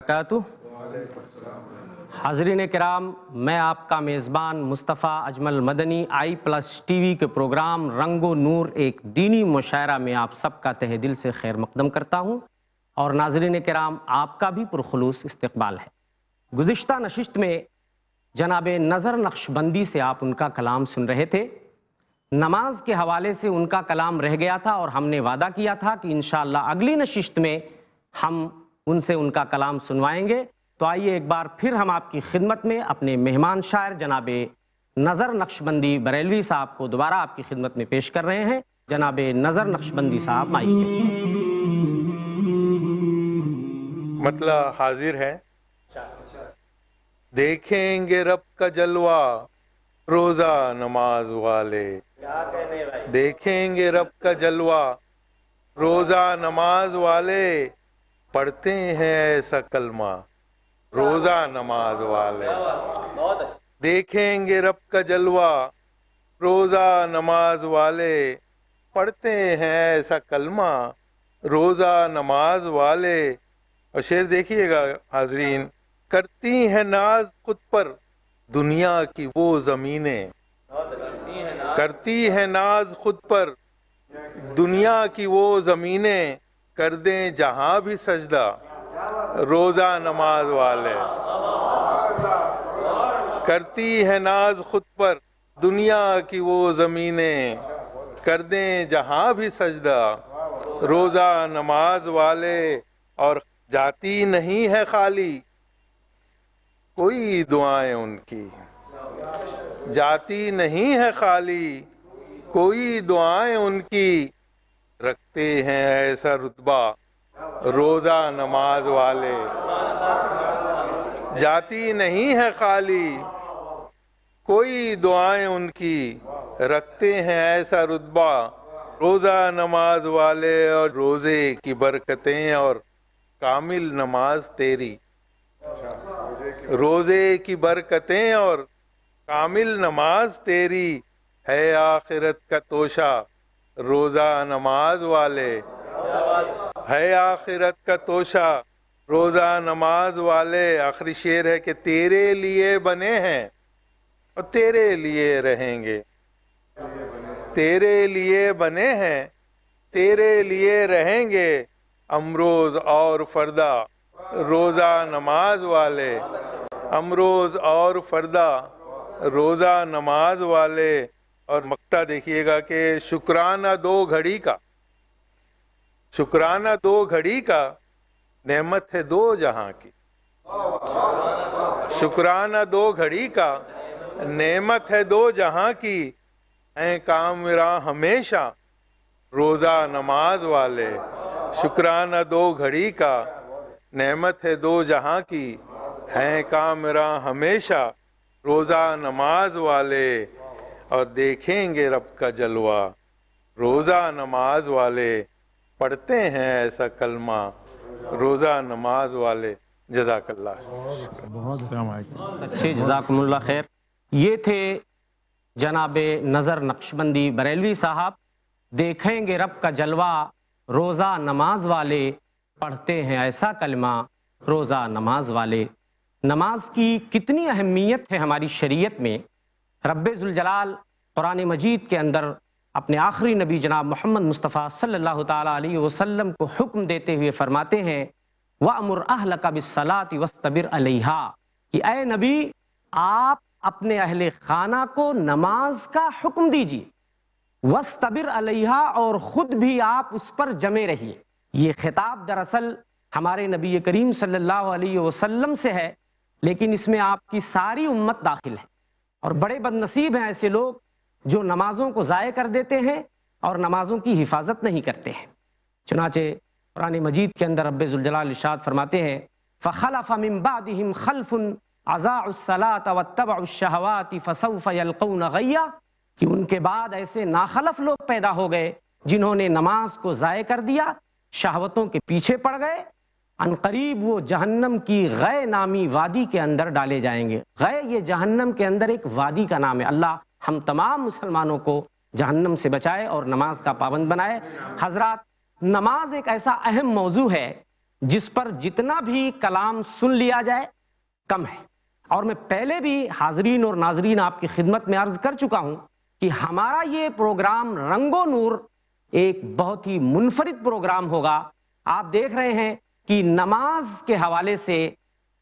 وبرکاتہ۔ حاضرین کرام، میں آپ کا میزبان مصطفیٰ اجمل مدنی i+TV کے پروگرام رنگ و نور ایک دینی مشاعرہ میں آپ سب کا تہہ دل سے خیر مقدم کرتا ہوں، اور ناظرین کرام آپ کا بھی پرخلوص استقبال ہے۔ گزشتہ نشست میں جناب نظر نقشبندی سے آپ ان کا کلام سن رہے تھے۔ نماز کے حوالے سے ان کا کلام رہ گیا تھا اور ہم نے وعدہ کیا تھا کہ انشاءاللہ اگلی نشست میں ہم ان سے ان کا کلام سنوائیں گے۔ تو آئیے ایک بار پھر ہم آپ کی خدمت میں اپنے مہمان شاعر جناب نظر نقشبندی بریلوی صاحب کو دوبارہ آپ کی خدمت میں پیش کر رہے ہیں۔ جناب نظر نقشبندی صاحب مائک پہ۔ مطلب حاضر ہے۔ دیکھیں گے رب کا جلوہ روزہ نماز والے، دیکھیں گے رب کا جلوہ روزہ نماز والے، پڑھتے ہیں ایسا کلمہ روزہ نماز والے۔ دیکھیں گے رب کا جلوہ روزہ نماز والے، پڑھتے ہیں ایسا کلمہ روزہ نماز والے۔ اور شعر دیکھیے گا حاضرین، کرتی ہیں ناز خود پر دنیا کی وہ زمینیں، کرتی ہیں ناز خود پر دنیا کی وہ زمینیں، کر دیں جہاں بھی سجدہ روزہ نماز والے۔ کرتی ہے ناز خود پر دنیا کی وہ زمینیں، کر دیں جہاں بھی سجدہ روزہ نماز والے۔ اور جاتی نہیں ہے خالی کوئی دعائیں ان کی، جاتی نہیں ہے خالی کوئی دعائیں ان کی، رکھتے ہیں ایسا رتبہ روزہ نماز والے۔ جاتی نہیں ہے خالی کوئی دعائیں ان کی، رکھتے ہیں ایسا رتبہ روزہ نماز والے۔ اور روزے کی برکتیں اور کامل نماز تیری، روزے کی برکتیں اور کامل نماز تیری، ہے آخرت کا توشہ روزہ نماز والے، ہے آخرت کا توشہ روزہ نماز والے۔ آخری شعر ہے کہ تیرے لیے بنے ہیں اور تیرے لیے رہیں گے، تیرے لیے بنے ہیں تیرے لیے رہیں گے، امروز اور فردا روزہ نماز والے، امروز اور فردا روزہ نماز والے۔ اور مقطع دیکھیے گا کہ شکرانہ دو گھڑی کا، شکرانہ دو گھڑی کا، نعمت ہے دو جہاں کی، شکرانہ دو گھڑی کا، نعمت ہے دو جہاں کی، ہیں کامراں ہمیشہ روزہ نماز والے۔ شکرانہ دو گھڑی کا، نعمت ہے دو جہاں کی، ہیں کامراں ہمیشہ روزہ نماز والے۔ اور دیکھیں گے رب کا جلوہ روزہ نماز والے، پڑھتے ہیں ایسا کلمہ روزہ نماز والے۔ جزاک اللہ۔ اچھے، جزاکم اللہ خیر۔ یہ تھے جناب نظر نقشبندی بریلوی صاحب۔ دیکھیں گے رب کا جلوہ روزہ نماز والے، پڑھتے ہیں ایسا کلمہ روزہ نماز والے۔ نماز کی کتنی اہمیت ہے ہماری شریعت میں۔ رب ذوالجلال قرآن مجید کے اندر اپنے آخری نبی جناب محمد مصطفیٰ صلی اللہ تعالیٰ علیہ وسلم کو حکم دیتے ہوئے فرماتے ہیں وَأْمُرْ أَهْلَكَ بِالصَّلَاةِ وَاسْتَبِرْ عَلَيْهَا، کہ اے نبی آپ اپنے اہل خانہ کو نماز کا حکم دیجیے، وَاسْتَبِرْ عَلَيْهَا، اور خود بھی آپ اس پر جمے رہیے۔ یہ خطاب دراصل ہمارے نبی کریم صلی اللہ علیہ وسلم سے ہے، لیکن اس میں آپ کی ساری امت داخل ہے۔ اور بڑے بد نصیب ہیں ایسے لوگ جو نمازوں کو ضائع کر دیتے ہیں اور نمازوں کی حفاظت نہیں کرتے ہیں۔ چنانچہ قرآن مجید کے اندر رب ذوالجلال ارشاد فرماتے ہیں فَخَلَفَ مِن بَعْدِهِمْ خَلْفٌ أَضَاعُوا الصَّلَاةَ وَاتَّبَعُوا الشَّهَوَاتِ فَسَوْفَ يَلْقَوْنَ غَيًّا، کہ ان کے بعد ایسے ناخلف لوگ پیدا ہو گئے جنہوں نے نماز کو ضائع کر دیا، شہوتوں کے پیچھے پڑ گئے، عنقریب وہ جہنم کی غے نامی وادی کے اندر ڈالے جائیں گے۔ غے یہ جہنم کے اندر ایک وادی کا نام ہے۔ اللہ ہم تمام مسلمانوں کو جہنم سے بچائے اور نماز کا پابند بنائے۔ حضرات، نماز ایک ایسا اہم موضوع ہے جس پر جتنا بھی کلام سن لیا جائے کم ہے. اور میں پہلے بھی حاضرین اور ناظرین آپ کی خدمت میں عرض کر چکا ہوں کہ ہمارا یہ پروگرام رنگ و نور ایک بہت ہی منفرد پروگرام ہوگا. آپ دیکھ رہے ہیں کہ نماز کے حوالے سے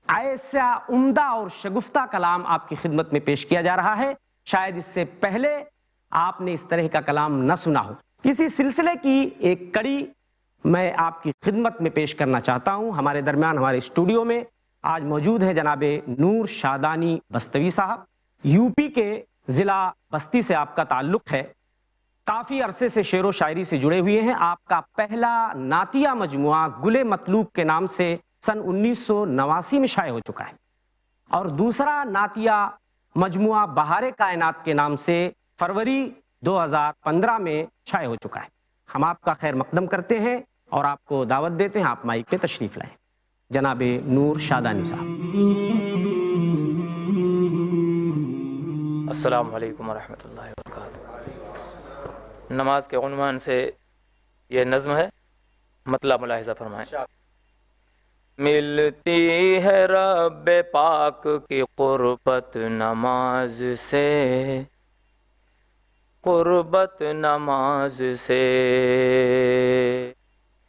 ایسا عمدہ اور شگفتہ کلام آپ کی خدمت میں پیش کیا جا رہا ہے. شاید اس سے پہلے آپ نے اس طرح کا کلام نہ سنا ہو. اسی سلسلے کی ایک کڑی میں آپ کی خدمت میں پیش کرنا چاہتا ہوں. ہمارے درمیان ہمارے اسٹوڈیو میں آج موجود ہیں جناب نور شادانی بستوی صاحب. یو پی کے ضلع بستی سے آپ کا تعلق ہے. کافی عرصے سے شعر و شاعری سے جڑے ہوئے ہیں. آپ کا پہلا نعتیہ مجموعہ گل مطلوب کے نام سے سن 1989 میں شائع ہو چکا ہے اور دوسرا نعتیہ مجموعہ بہار کائنات کے نام سے فروری 2015 میں شائع ہو چکا ہے. ہم آپ کا خیر مقدم کرتے ہیں اور آپ کو دعوت دیتے ہیں آپ مائک پہ تشریف لائیں. جناب نور شادانی صاحب. السلام علیکم ورحمۃ اللہ وبرکاتہ. نماز کے عنوان سے یہ نظم ہے، مطلب ملاحظہ فرمائیں. ملتی ہے رب پاک کی قربت نماز سے، قربت نماز سے.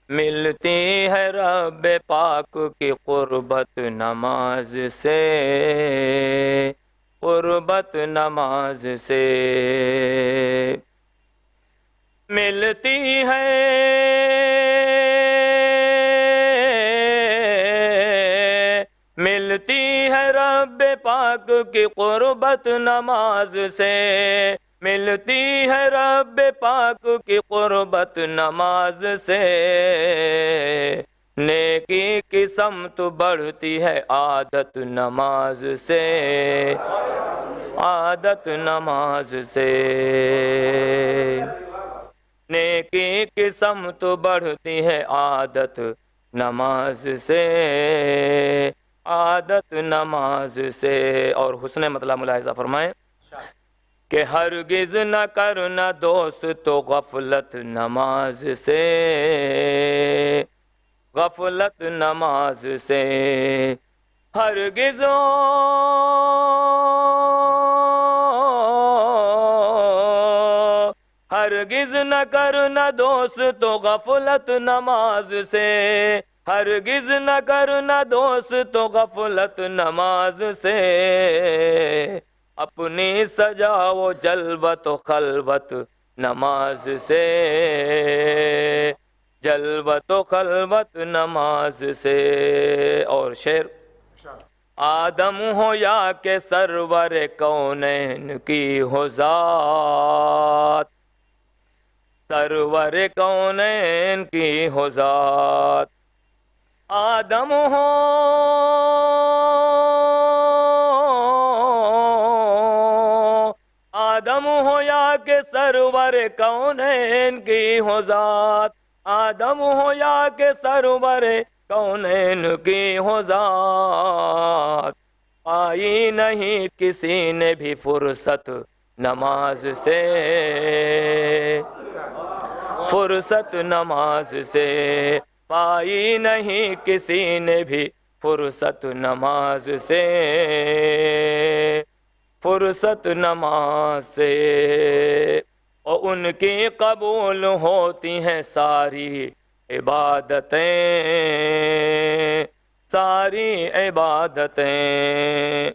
ملتی ہے رب پاک کی قربت نماز سے، قربت نماز سے. ملتی ہے رب پاک کی قربت نماز سے. ملتی ہے رب پاک کی قربت نماز سے. نیکی کی سمت بڑھتی ہے عادت نماز سے، عادت نماز سے. نیکی کی سمت بڑھتی ہے عادت نماز سے، عادت نماز سے. اور حسن مطلب ملاحظہ فرمائیں کہ ہرگز نہ کرنا دوست تو غفلت نماز سے، غفلت نماز سے. ہرگز نہ کرنا دوست تو غفلت نماز سے. ہرگز نہ کرنا دوست تو غفلت نماز سے. اپنی سجاؤ جلوت و خلوت نماز سے، جلوت و خلوت نماز سے. اور شعر آدم ہو یا کہ سرور کونین کی ہو ذات، سرور کونین کی ہو ذات. آدم ہو یا کہ سرور کونین کی ہو ذات. آدم ہو یا کہ سرور کونین کی ہو ذات. پائی نہیں کسی نے بھی فرصت نماز سے، فرصت نماز سے. پائی نہیں کسی نے بھی فرصت نماز سے، فرصت نماز سے. اور ان کی قبول ہوتی ہیں ساری عبادتیں، ساری عبادتیں.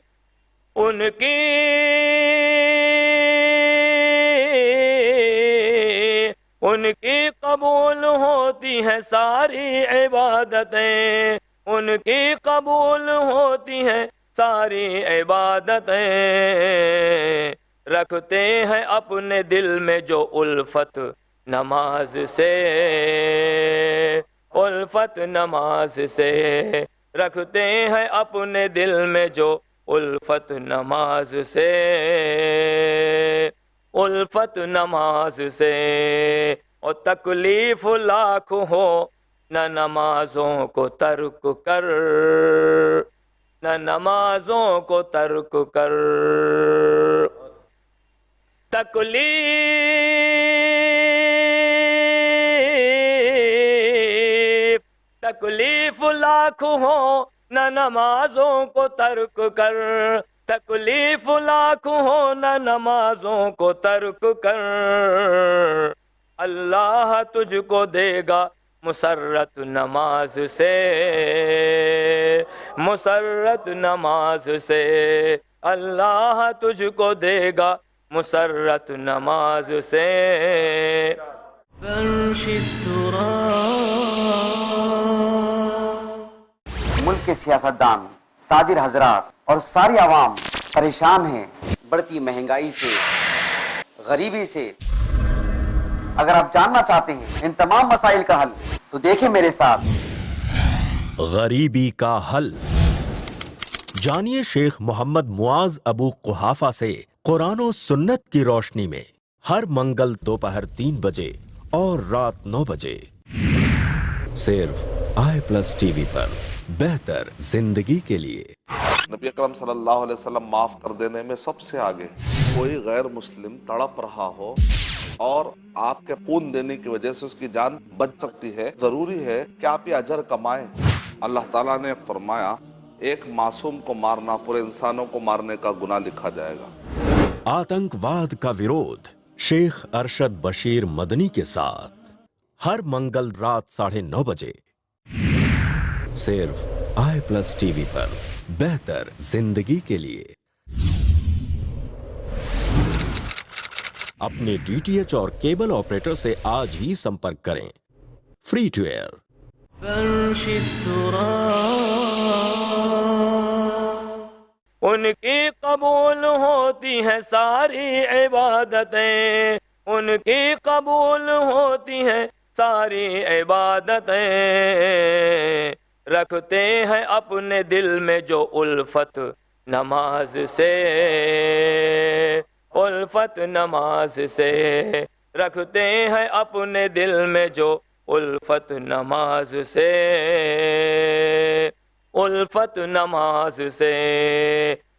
ان کی قبول ہوتی ہیں ساری عبادتیں. ان کی قبول ہوتی ہیں ساری عبادتیں. رکھتے ہیں اپنے دل میں جو الفت نماز سے، الفت نماز سے. رکھتے ہیں اپنے دل میں جو الفت نماز سے، الفت نماز سے. اور تکلیف لاکھ ہو نہ نمازوں کو ترک کر، نہ نمازوں کو ترک کر. تکلیف تکلیف لاکھ ہو نہ نمازوں کو ترک کر، تکلیف لاکھ ہو نہ نمازوں کو ترک کر، اللہ تجھ کو دے گا مسرت نماز سے، مسرت نماز سے، اللہ تجھ کو دے گا مسرت نماز سے۔ فرش التراب۔ ملک کے سیاستدان، تاجر حضرات اور ساری عوام پریشان ہیں بڑھتی مہنگائی سے، غریبی سے۔ اگر آپ جاننا چاہتے ہیں ان تمام مسائل کا حل تو دیکھیں میرے ساتھ غریبی کا حل۔ جانیے شیخ محمد معاذ ابو قحافہ سے قرآن و سنت کی روشنی میں، ہر منگل دوپہر 3 بجے اور رات 9 بجے، صرف i+ ٹی وی پر، بہتر زندگی کے لیے۔ نبی اکرم صلی اللہ علیہ وسلم معاف کر دینے میں سب سے آگے۔ کوئی غیر مسلم تڑپ رہا ہو اور آپ کے خون دینے کی وجہ سے اس کی جان بچ سکتی ہے، ضروری ہے کہ آپ یہ اجر کمائیں۔ اللہ تعالیٰ نے فرمایا ایک معصوم کو مارنا پورے انسانوں کو مارنے کا گناہ لکھا جائے گا۔ آتنک واد کا ویرودھ شیخ ارشد بشیر مدنی کے ساتھ، ہر منگل رات 9:30 بجے، صرف i+ ٹی وی پر، بہتر زندگی کے لیے۔ اپنے DTH اور کیبل آپریٹر سے آج ہی سمپرک کریں۔ Free to air. فرش التراب۔ ان کی قبول ہوتی ہیں ساری عبادتیں، ان کی قبول ہوتی ہیں ساری عبادتیں، رکھتے ہیں اپنے دل میں جو الفت نماز سے، الفت نماز سے، رکھتے ہیں اپنے دل میں جو الفت نماز سے، الفت نماز سے۔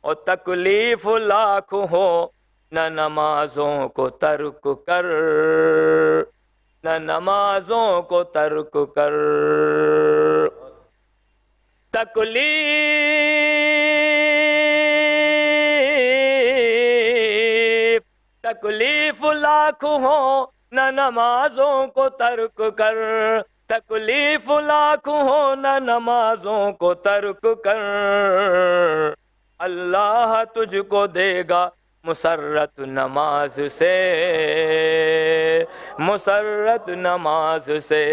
اور تکلیف لاکھ ہو نہ نمازوں کو ترک کر، نہ نمازوں کو ترک کر، تکلیف لاکھ ہو نہ نمازوں کو ترک کر، تکلیف لاکھ ہو نہ نمازوں کو ترک کر، اللہ تجھ کو دے گا مسرت نماز سے، مسرت نماز سے،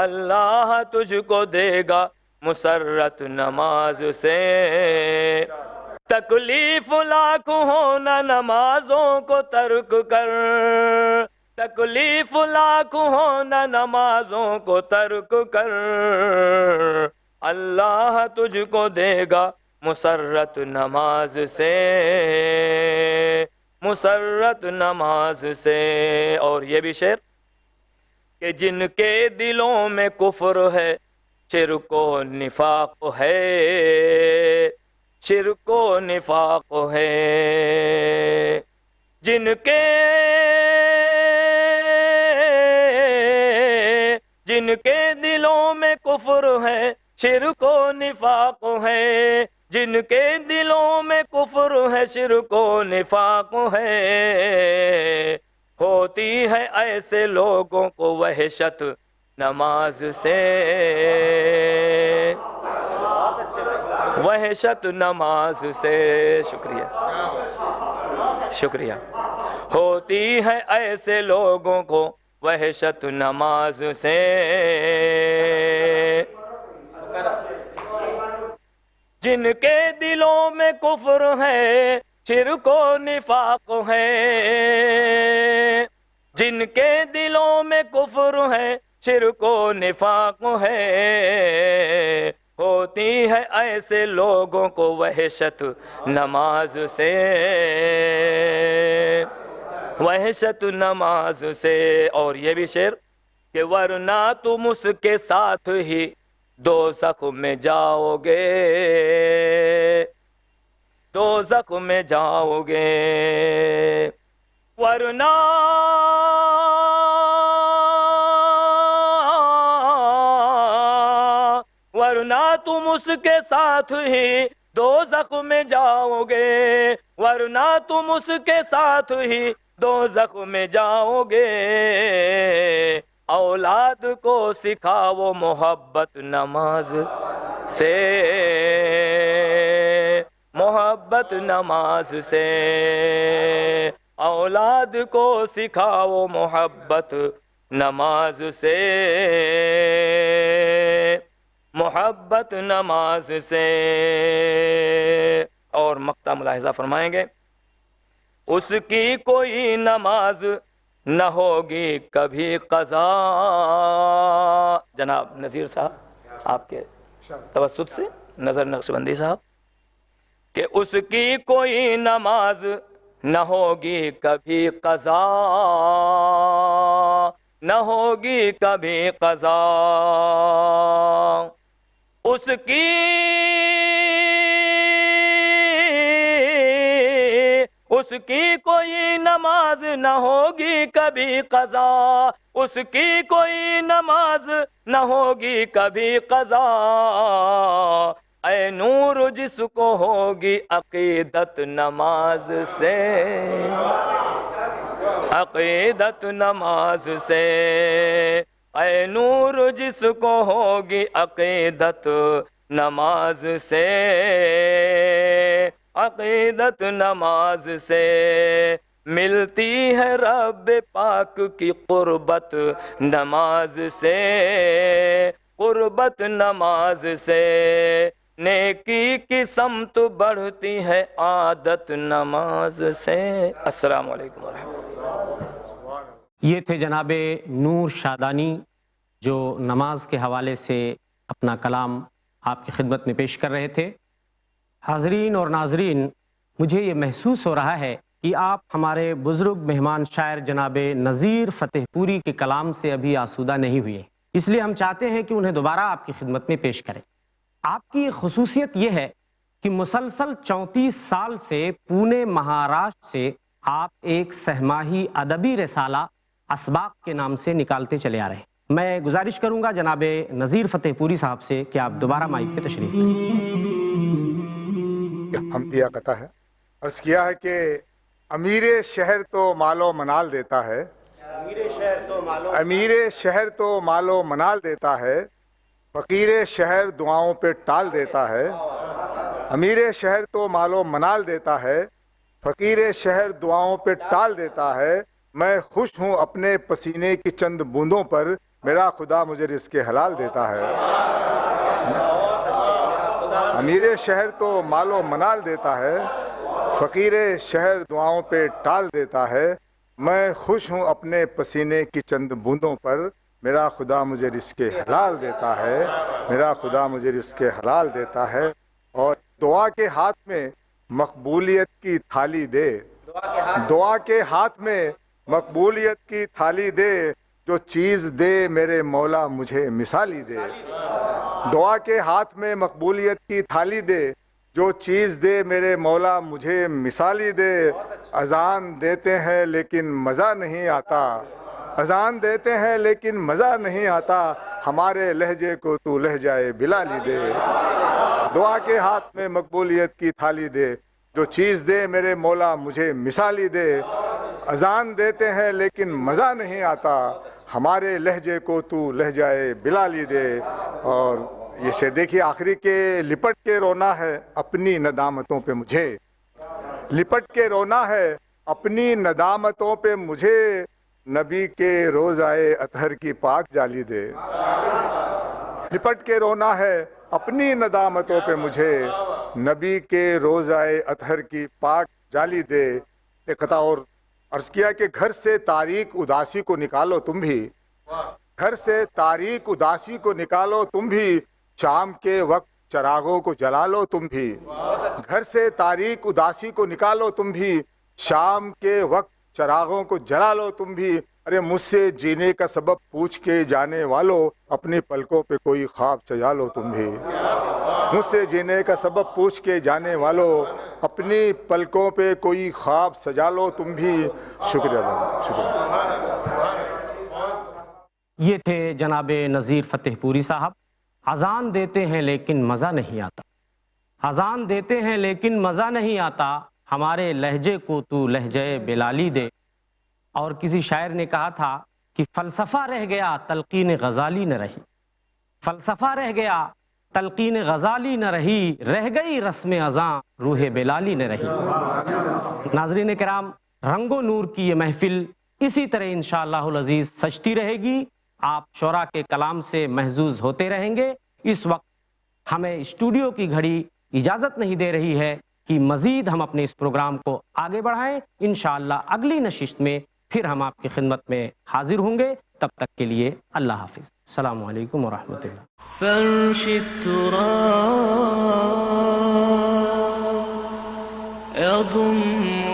اللہ تجھ کو دے گا مسرت نماز سے۔ تکلیف لاکھ ہو نہ نمازوں کو ترک کر، تکلیف لاکھ ہو نہ نمازوں کو ترک کر، اللہ تجھ کو دے گا مسرت نماز سے، مسرت نماز سے۔ اور یہ بھی شعر کہ جن کے دلوں میں کفر ہے، شرک و نفاق ہے، شرک و نفاق ہے، جن کے دلوں میں کفر ہے، شرک و نفاق ہے، جن کے دلوں میں کفر ہے، شرک و نفاق ہے، ہوتی ہے ایسے لوگوں کو وحشت نماز سے، وحشت نماز سے۔ شکریہ، شکریہ۔ ہوتی ہے ایسے لوگوں کو وحشت نماز سے، جن کے دلوں میں کفر ہے، شرک و نفاق ہے، جن کے دلوں میں کفر ہے، شرک و نفاق ہے، ہوتی ہے ایسے لوگوں کو وحشت نماز سے، وحشت نماز سے۔ اور یہ بھی شعر کہ ورنہ تم اس کے ساتھ ہی دوزخ میں جاؤ گے، دوزخ میں جاؤ گے، ورنہ اس کے ساتھ ہی دوزخ میں جاؤ گے، ورنہ تم اس کے ساتھ ہی دوزخ میں جاؤ گے۔ اولاد کو سکھاؤ محبت نماز سے، محبت نماز سے، اولاد کو سکھاؤ محبت نماز سے، محبت نماز سے۔ اور مقطع ملاحظہ فرمائیں گے، اس کی کوئی نماز نہ ہوگی کبھی قضا۔ جناب نذیر صاحب آپ کے توسط سے، نظر نقشبندی صاحب، کہ اس کی کوئی نماز نہ ہوگی کبھی قضا، نہ ہوگی کبھی قضا۔ اس کی کوئی نماز نہ ہوگی کبھی قضا، اس کی کوئی نماز نہ ہوگی کبھی قضا۔ اے نور جس کو ہوگی عقیدت نماز سے، عقیدت نماز سے، اے نور جس کو ہوگی عقیدت نماز سے، عقیدت نماز سے ملتی ہے رب پاک کی قربت نماز سے، قربت نماز سے نیکی کی سمت بڑھتی ہے عادت نماز سے۔ السلام علیکم ورحمۃ اللہ۔ یہ تھے جناب نور شادانی جو نماز کے حوالے سے اپنا کلام آپ کی خدمت میں پیش کر رہے تھے۔ حاضرین اور ناظرین، مجھے یہ محسوس ہو رہا ہے کہ آپ ہمارے بزرگ مہمان شاعر جناب نذیر فتح پوری کے کلام سے ابھی آسودہ نہیں ہوئے، اس لیے ہم چاہتے ہیں کہ انہیں دوبارہ آپ کی خدمت میں پیش کریں۔ آپ کی خصوصیت یہ ہے کہ مسلسل 34 سال سے پونے مہاراشٹر سے آپ ایک سہماہی ادبی رسالہ اسباق کے نام سے نکالتے چلے آ رہے ہیں۔ میں گزارش کروں گا جناب نذیر فتح پوری صاحب سے کہ آپ دوبارہ مائک پہ تشریف لائیں۔ حمدیہ قطع ہے۔ عرض کیا ہے کہ امیر شہر تو مال و منال دیتا ہے، امیر شہر تو مال و منال دیتا ہے، فقیر شہر دعاؤں پہ ٹال دیتا ہے۔ امیر شہر تو مال و منال دیتا ہے، فقیر شہر دعاؤں پہ ٹال دیتا ہے۔ میں خوش ہوں اپنے پسینے کی چند بوندوں پر، میرا خدا مجھے رزق حلال دیتا ہے۔ امیر شہر تو مال و منال دیتا ہے، فقیر شہر دعاؤں پہ ٹال دیتا ہے۔ میں خوش ہوں اپنے پسینے کی چند بوندوں پر، میرا خدا مجھے رزق حلال دیتا ہے، میرا خدا مجھے رزق حلال دیتا ہے۔ اور دعا کے ہاتھ میں مقبولیت کی تھالی دے، دعا کے ہاتھ میں مقبولیت کی تھالی دے، جو چیز دے میرے مولا مجھے مثالی دے۔ دعا کے ہاتھ میں مقبولیت کی تھالی دے، جو چیز دے میرے مولا مجھے مثالی دے۔ اذان دیتے ہیں لیکن مزہ نہیں آتا، اذان دیتے ہیں لیکن مزہ نہیں آتا، ہمارے لہجے کو تو لہجائے بلالی دے۔ دعا کے ہاتھ میں مقبولیت کی تھالی دے، جو چیز دے میرے مولا مجھے مثالی دے۔ اذان دیتے ہیں لیکن مزہ نہیں آتا، ہمارے لہجے کو تو لہجائے بلالی دے۔ اور یہ شعر دیکھیے آخری کے، لپٹ کے رونا ہے اپنی ندامتوں پہ مجھے، لپٹ کے رونا ہے اپنی ندامتوں پہ مجھے، نبی کے روزائے اطہر کی پاک جالی دے۔ لپٹ کے رونا ہے اپنی ندامتوں پہ مجھے، نبی کے روزائے اطہر کی پاک جالی دے۔ ایک قطع اور عرض کیا کہ گھر سے تاریک اداسی کو نکالو تم بھی، گھر سے تاریک اداسی کو نکالو تم بھی، شام کے وقت چراغوں کو جلا لو تم بھی۔ گھر سے تاریک اداسی کو نکالو تم بھی، شام کے وقت چراغوں کو جلا لو تم بھی۔ ارے مجھ سے جینے کا سبب پوچھ کے جانے والو، اپنی پلکوں پہ کوئی خواب سجا لو تم بھی۔ مجھ سے جینے کا سبب پوچھ کے جانے والو، اپنی پلکوں پہ کوئی خواب سجا لو تم بھی۔ شکریہ بھائی، شکریہ۔ یہ تھے جناب نذیر فتح پوری صاحب اذان دیتے ہیں لیکن مزہ نہیں آتا، اذان دیتے ہیں لیکن مزہ نہیں آتا، ہمارے لہجے کو تو لہجے بلالی دے۔ اور کسی شاعر نے کہا تھا کہ فلسفہ رہ گیا تلقین غزالی نہ رہی، فلسفہ رہ گیا تلقین غزالی نہ رہی، رہ گئی رسم اذاں روح بلالی نہ رہی۔ ناظرین کرام، رنگ و نور کی یہ محفل اسی طرح انشاءاللہ العزیز سجتی رہے گی، آپ شعراء کے کلام سے محظوظ ہوتے رہیں گے۔ اس وقت ہمیں اسٹوڈیو کی گھڑی اجازت نہیں دے رہی ہے کہ مزید ہم اپنے اس پروگرام کو آگے بڑھائیں۔ انشاءاللہ اگلی نشست میں پھر ہم آپ کی خدمت میں حاضر ہوں گے، تب تک کے لیے اللہ حافظ، السلام علیکم ورحمۃ اللہ۔ فرش التراب يضم